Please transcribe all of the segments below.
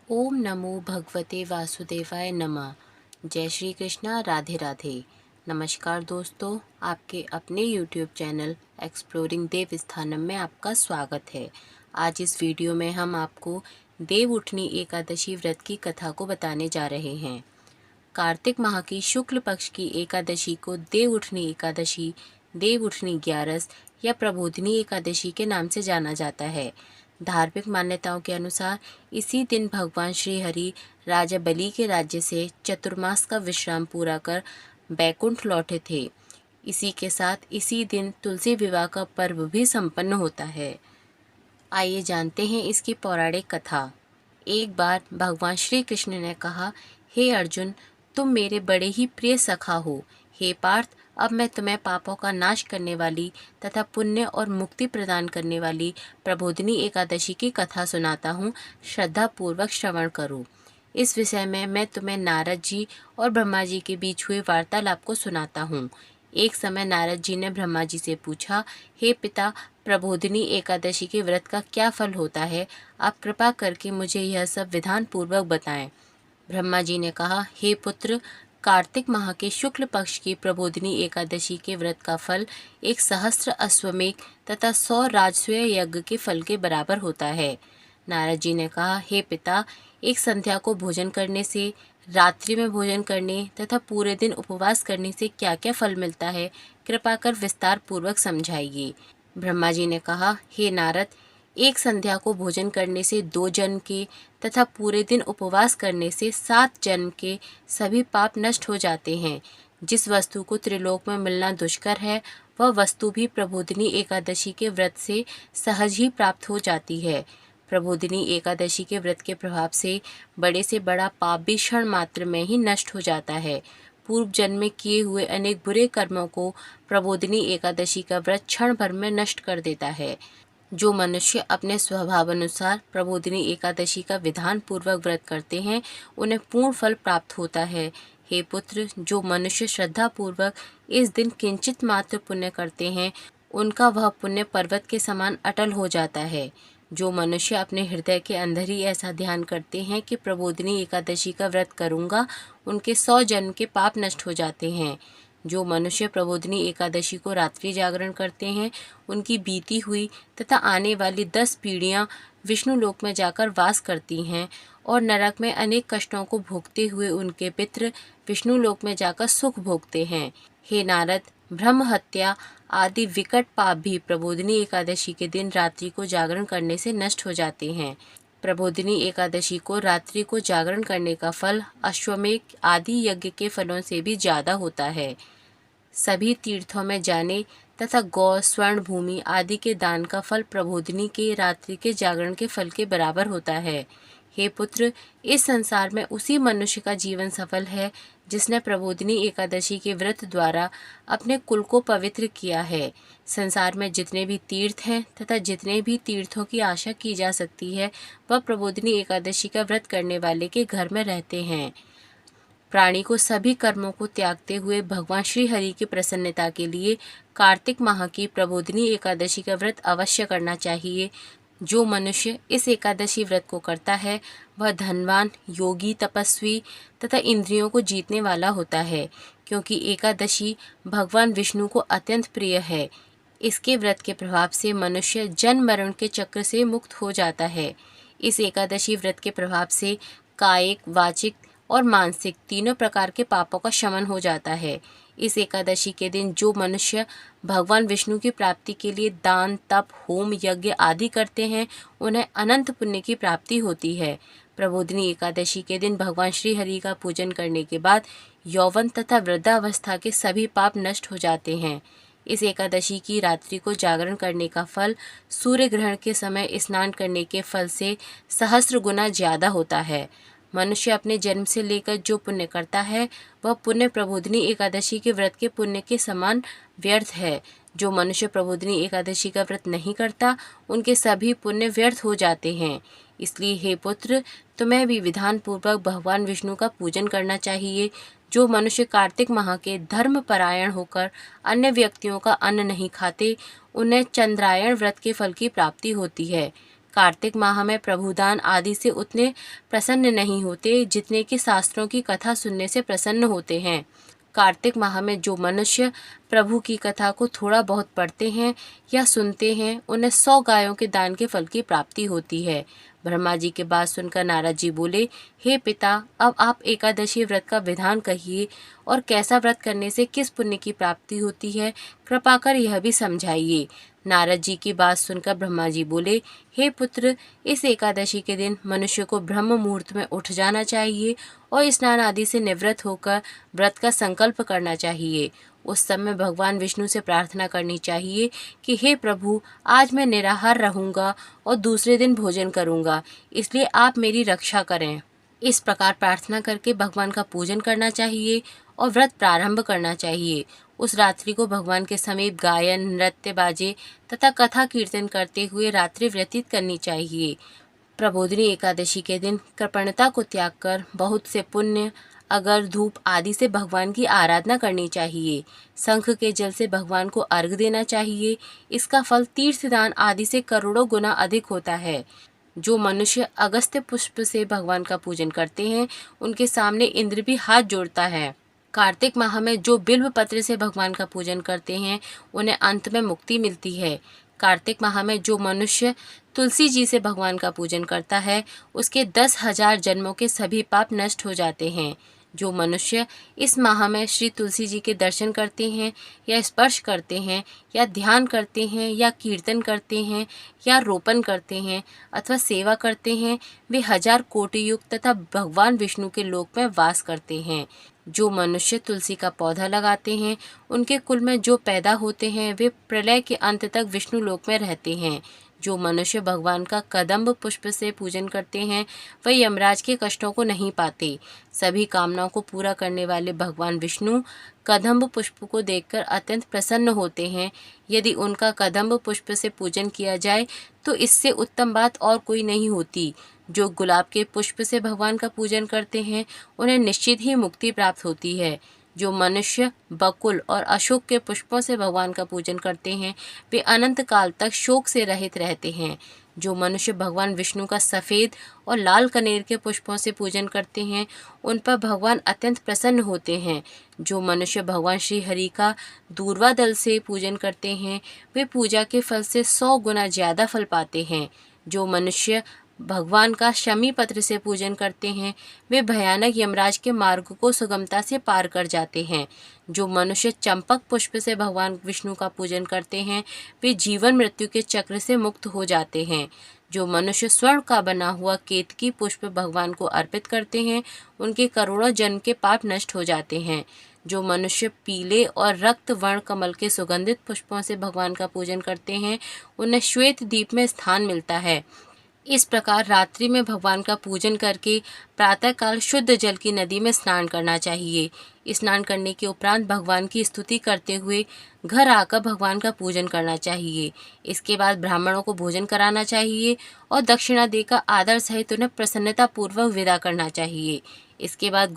ओम नमो भगवते वासुदेवाय नमः। जय श्री कृष्णा, राधे राधे। नमस्कार दोस्तों, आपके अपने YouTube चैनल एक्सप्लोरिंग देव स्थानम में आपका स्वागत है। आज इस वीडियो में हम आपको देव उठनी एकादशी व्रत की कथा को बताने जा रहे हैं। कार्तिक माह की शुक्ल पक्ष की एकादशी को देव उठनी एकादशी, देव उठनी ग्यारस या प्रबोधिनी एकादशी के नाम से जाना जाता है। धार्मिक मान्यताओं के अनुसार इसी दिन भगवान श्री हरि राजा बलि के राज्य से चतुर्मास का विश्राम पूरा कर बैकुंठ लौटे थे। इसी के साथ इसी दिन तुलसी विवाह का पर्व भी संपन्न होता है। आइए जानते हैं इसकी पौराणिक कथा। एक बार भगवान श्री कृष्ण ने कहा, हे अर्जुन, तुम मेरे बड़े ही प्रिय सखा हो। हे पार्थ, अब मैं तुम्हें पापों का नाश करने वाली तथा पुण्य और मुक्ति प्रदान करने वाली प्रबोधिनी एकादशी की कथा सुनाता हूँ। श्रद्धा पूर्वक श्रवण करो। इस विषय में मैं तुम्हें नारद जी और ब्रह्मा जी के बीच हुए वार्तालाप को सुनाता हूँ। एक समय नारद जी ने ब्रह्मा जी से पूछा, हे पिता, प्रबोधिनी एकादशी के व्रत का क्या फल होता है? आप कृपा करके मुझे यह सब विधान पूर्वक बताएं। ब्रह्मा जी ने कहा, हे पुत्र, कार्तिक माह के शुक्ल पक्ष की प्रबोधिनी एकादशी के व्रत का फल 1 सहस्त्र अश्वमेघ तथा 100 राजसूय यज्ञ के फल के बराबर होता है। नारद जी ने कहा, हे पिता, एक संध्या को भोजन करने से, रात्रि में भोजन करने तथा पूरे दिन उपवास करने से क्या क्या फल मिलता है, कृपा कर विस्तार पूर्वक समझाइए। ब्रह्मा जी ने कहा, हे नारद, एक संध्या को भोजन करने से 2 जन्म के तथा पूरे दिन उपवास करने से 7 जन्म के सभी पाप नष्ट हो जाते हैं। जिस वस्तु को त्रिलोक में मिलना दुष्कर है, वह वस्तु भी प्रबोधिनी एकादशी के व्रत से सहज ही प्राप्त हो जाती है। प्रबोधिनी एकादशी के व्रत के प्रभाव से बड़ा पाप भी क्षण मात्र में ही नष्ट हो जाता है। पूर्व जन्म में किए हुए अनेक बुरे कर्मों को प्रबोधिनी एकादशी का व्रत क्षण भर में नष्ट कर देता है। जो मनुष्य अपने स्वभाव अनुसार प्रबोधिनी एकादशी का विधान पूर्वक व्रत करते हैं, उन्हें पूर्ण फल प्राप्त होता है। हे पुत्र, जो मनुष्य श्रद्धा पूर्वक इस दिन किंचित मात्र पुण्य करते हैं, उनका वह पुण्य पर्वत के समान अटल हो जाता है। जो मनुष्य अपने हृदय के अंदर ही ऐसा ध्यान करते हैं कि प्रबोधिनी एकादशी का व्रत करूँगा, उनके 100 जन्म के पाप नष्ट हो जाते हैं। जो मनुष्य प्रबोधिनी एकादशी को रात्रि जागरण करते हैं, उनकी बीती हुई तथा आने वाली 10 पीढ़ियाँ विष्णु लोक में जाकर वास करती हैं और नरक में अनेक कष्टों को भोगते हुए उनके पितृ विष्णु लोक में जाकर सुख भोगते हैं। हे नारद, ब्रह्म हत्या आदि विकट पाप भी प्रबोधिनी एकादशी के दिन रात्रि को जागरण करने से नष्ट हो जाते हैं। प्रबोधिनी एकादशी को रात्रि को जागरण करने का फल अश्वमेघ आदि यज्ञ के फलों से भी ज़्यादा होता है। सभी तीर्थों में जाने तथा गौ, स्वर्ण भूमि आदि के दान का फल प्रबोधिनी के रात्रि के जागरण के फल के बराबर होता है। हे पुत्र, इस संसार में उसी मनुष्य का जीवन सफल है जिसने प्रबोधिनी एकादशी के व्रत द्वारा अपने कुल को पवित्र किया है। संसार में जितने भी तीर्थ हैं तथा जितने भी तीर्थों की आशा की जा सकती है, वह प्रबोधिनी एकादशी का व्रत करने वाले के घर में रहते हैं। प्राणी को सभी कर्मों को त्यागते हुए भगवान श्री हरि की प्रसन्नता के लिए कार्तिक माह की प्रबोधिनी एकादशी का व्रत अवश्य करना चाहिए। जो मनुष्य इस एकादशी व्रत को करता है, वह धनवान, योगी, तपस्वी तथा इंद्रियों को जीतने वाला होता है, क्योंकि एकादशी भगवान विष्णु को अत्यंत प्रिय है। इसके व्रत के प्रभाव से मनुष्य जन्म मरण के चक्र से मुक्त हो जाता है। इस एकादशी व्रत के प्रभाव से कायिक, वाचिक और मानसिक तीनों प्रकार के पापों का शमन हो जाता है। इस एकादशी के दिन जो मनुष्य भगवान विष्णु की प्राप्ति के लिए दान, तप, होम, यज्ञ आदि करते हैं, उन्हें अनंत पुण्य की प्राप्ति होती है। प्रबोधिनी एकादशी के दिन भगवान श्री हरि का पूजन करने के बाद यौवन तथा वृद्धावस्था के सभी पाप नष्ट हो जाते हैं। इस एकादशी की रात्रि को जागरण करने का फल सूर्य ग्रहण के समय स्नान करने के फल से सहस्त्र गुना ज़्यादा होता है। मनुष्य अपने जन्म से लेकर जो पुण्य करता है, वह पुण्य प्रबोधिनी एकादशी के व्रत के पुण्य के समान व्यर्थ है। जो मनुष्य प्रबोधिनी एकादशी का व्रत नहीं करता, उनके सभी पुण्य व्यर्थ हो जाते हैं। इसलिए हे पुत्र, तुम्हें भी विधान पूर्वक भगवान विष्णु का पूजन करना चाहिए। जो मनुष्य कार्तिक माह के धर्म परायण होकर अन्य व्यक्तियों का अन्न नहीं खाते, उन्हें चंद्रायण व्रत के फल की प्राप्ति होती है। कार्तिक माह में प्रभुदान आदि से उतने प्रसन्न नहीं होते जितने कि शास्त्रों की कथा सुनने से प्रसन्न होते हैं। कार्तिक माह में जो मनुष्य प्रभु की कथा को थोड़ा बहुत पढ़ते हैं या सुनते हैं, उन्हें 100 गायों के दान के फल की प्राप्ति होती है। ब्रह्मा जी की बात सुनकर नारद जी बोले, हे पिता, अब आप एकादशी व्रत का विधान कहिए और कैसा व्रत करने से किस पुण्य की प्राप्ति होती है, कृपा कर यह भी समझाइए। नारद जी की बात सुनकर ब्रह्मा जी बोले, हे पुत्र, इस एकादशी के दिन मनुष्य को ब्रह्म मुहूर्त में उठ जाना चाहिए और स्नान आदि से निवृत्त होकर व्रत का संकल्प करना चाहिए। उस समय भगवान विष्णु से प्रार्थना करनी चाहिए कि हे प्रभु, आज मैं निराहार रहूँगा और दूसरे दिन भोजन करूँगा, इसलिए आप मेरी रक्षा करें। इस प्रकार प्रार्थना करके भगवान का पूजन करना चाहिए और व्रत प्रारंभ करना चाहिए। उस रात्रि को भगवान के समीप गायन, नृत्य, बाजे तथा कथा कीर्तन करते हुए रात्रि व्यतीत करनी चाहिए। प्रबोधिनी एकादशी के दिन कृपणता को त्याग कर बहुत से पुण्य, अगर, धूप आदि से भगवान की आराधना करनी चाहिए। शंख के जल से भगवान को अर्घ देना चाहिए। इसका फल तीर्थदान आदि से करोड़ों गुना अधिक होता है। जो मनुष्य अगस्त्य पुष्प से भगवान का पूजन करते हैं, उनके सामने इंद्र भी हाथ जोड़ता है। कार्तिक माह में जो बिल्व पत्र से भगवान का पूजन करते हैं, उन्हें अंत में मुक्ति मिलती है। कार्तिक माह में जो मनुष्य तुलसी जी से भगवान का पूजन करता है, उसके 10,000 जन्मों के सभी पाप नष्ट हो जाते हैं। जो मनुष्य इस माह में श्री तुलसी जी के दर्शन करते हैं या स्पर्श करते हैं या ध्यान करते हैं या कीर्तन करते हैं या रोपण करते हैं अथवा सेवा करते हैं, वे 1000 कोटि युग तथा भगवान विष्णु के लोक में वास करते हैं। जो मनुष्य तुलसी का पौधा लगाते हैं, उनके कुल में जो पैदा होते हैं, वे प्रलय के अंत तक विष्णु लोक में रहते हैं। जो मनुष्य भगवान का कदम्ब पुष्प से पूजन करते हैं, वह यमराज के कष्टों को नहीं पाते। सभी कामनाओं को पूरा करने वाले भगवान विष्णु कदम्ब पुष्प को देखकर अत्यंत प्रसन्न होते हैं। यदि उनका कदम्ब पुष्प से पूजन किया जाए तो इससे उत्तम बात और कोई नहीं होती। जो गुलाब के पुष्प से भगवान का पूजन करते हैं, उन्हें निश्चित ही मुक्ति प्राप्त होती है। जो मनुष्य बकुल और अशोक के पुष्पों से भगवान का पूजन करते हैं, वे अनंत काल तक शोक से रहित रहते हैं। जो मनुष्य भगवान विष्णु का सफ़ेद और लाल कनेर के पुष्पों से पूजन करते हैं, उन पर भगवान अत्यंत प्रसन्न होते हैं। जो मनुष्य भगवान श्री हरि का दूर्वा दल से पूजन करते हैं, वे पूजा के फल से 100 गुना ज़्यादा फल पाते हैं। जो मनुष्य भगवान का शमी पत्र से पूजन करते हैं, वे भयानक यमराज के मार्ग को सुगमता से पार कर जाते हैं। जो मनुष्य चंपक पुष्प से भगवान विष्णु का पूजन करते हैं, वे जीवन मृत्यु के चक्र से मुक्त हो जाते हैं। जो मनुष्य स्वर्ण का बना हुआ केतकी पुष्प भगवान को अर्पित करते हैं, उनके करोड़ों जन्म के पाप नष्ट हो जाते हैं। जो मनुष्य पीले और रक्त वर्ण कमल के सुगंधित पुष्पों से भगवान का पूजन करते हैं, उन्हें श्वेत दीप में स्थान मिलता है। इस प्रकार रात्रि में भगवान का पूजन करके प्रातःकाल शुद्ध जल की नदी में स्नान करना चाहिए। स्नान करने के उपरांत भगवान की स्तुति करते हुए घर आकर भगवान का पूजन करना चाहिए। इसके बाद ब्राह्मणों को भोजन कराना चाहिए और दक्षिणा देकर आदर सहित उन्हें प्रसन्नता पूर्वक विदा करना चाहिए। इसके बाद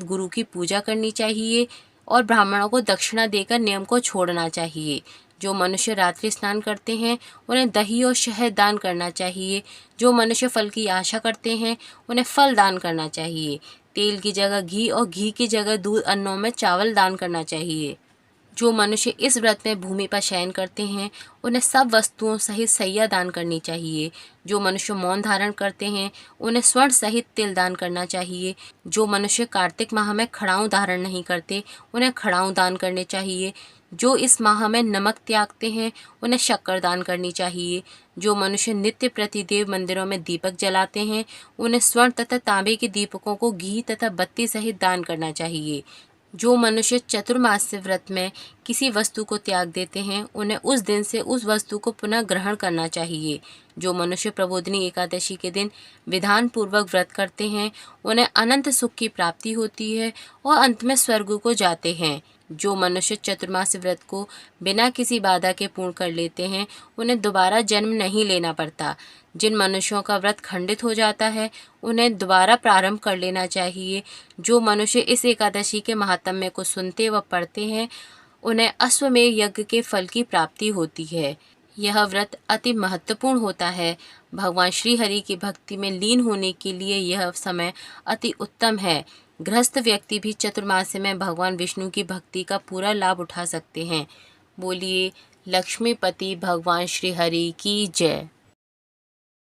गुरु की पूजा करनी चाहिए और ब्राह्मणों को दक्षिणा देकर नियम को छोड़ना चाहिए। जो मनुष्य रात्रि स्नान करते हैं, उन्हें दही और शहद दान करना चाहिए। जो मनुष्य फल की आशा करते हैं, उन्हें फल दान करना चाहिए। तेल की जगह घी और घी की जगह दूध, अन्नों में चावल दान करना चाहिए। जो मनुष्य इस व्रत में भूमि पर शयन करते हैं, उन्हें सब वस्तुओं सहित सैया दान करनी चाहिए। जो मनुष्य मौन धारण करते हैं, उन्हें स्वर्ण सहित तिल दान करना चाहिए। जो मनुष्य कार्तिक माह में खड़ाऊं धारण नहीं करते, उन्हें खड़ाऊं दान करने चाहिए। जो इस माह में नमक त्यागते हैं, उन्हें शक्कर दान करनी चाहिए। जो मनुष्य नित्य प्रतिदेव मंदिरों में दीपक जलाते हैं, उन्हें स्वर्ण तथा तांबे के दीपकों को घी तथा बत्ती सहित दान करना चाहिए। जो मनुष्य चतुर्मास्य व्रत में किसी वस्तु को त्याग देते हैं, उन्हें उस दिन से उस वस्तु को पुनः ग्रहण करना चाहिए। जो मनुष्य प्रबोधिनी एकादशी के दिन विधान पूर्वक व्रत करते हैं, उन्हें अनंत सुख की प्राप्ति होती है और अंत में स्वर्ग को जाते हैं। जो मनुष्य चतुर्मास व्रत को बिना किसी बाधा के पूर्ण कर लेते हैं, उन्हें दोबारा जन्म नहीं लेना पड़ता। जिन मनुष्यों का व्रत खंडित हो जाता है, उन्हें दोबारा प्रारंभ कर लेना चाहिए। जो मनुष्य इस एकादशी के महात्म्य को सुनते व पढ़ते हैं, उन्हें अश्वमेध यज्ञ के फल की प्राप्ति होती है। यह व्रत अति महत्वपूर्ण होता है। भगवान श्री हरि की भक्ति में लीन होने के लिए यह समय अति उत्तम है। गृहस्थ व्यक्ति भी चतुर्मास्य में भगवान विष्णु की भक्ति का पूरा लाभ उठा सकते हैं। बोलिए लक्ष्मीपति भगवान श्री हरि की जय।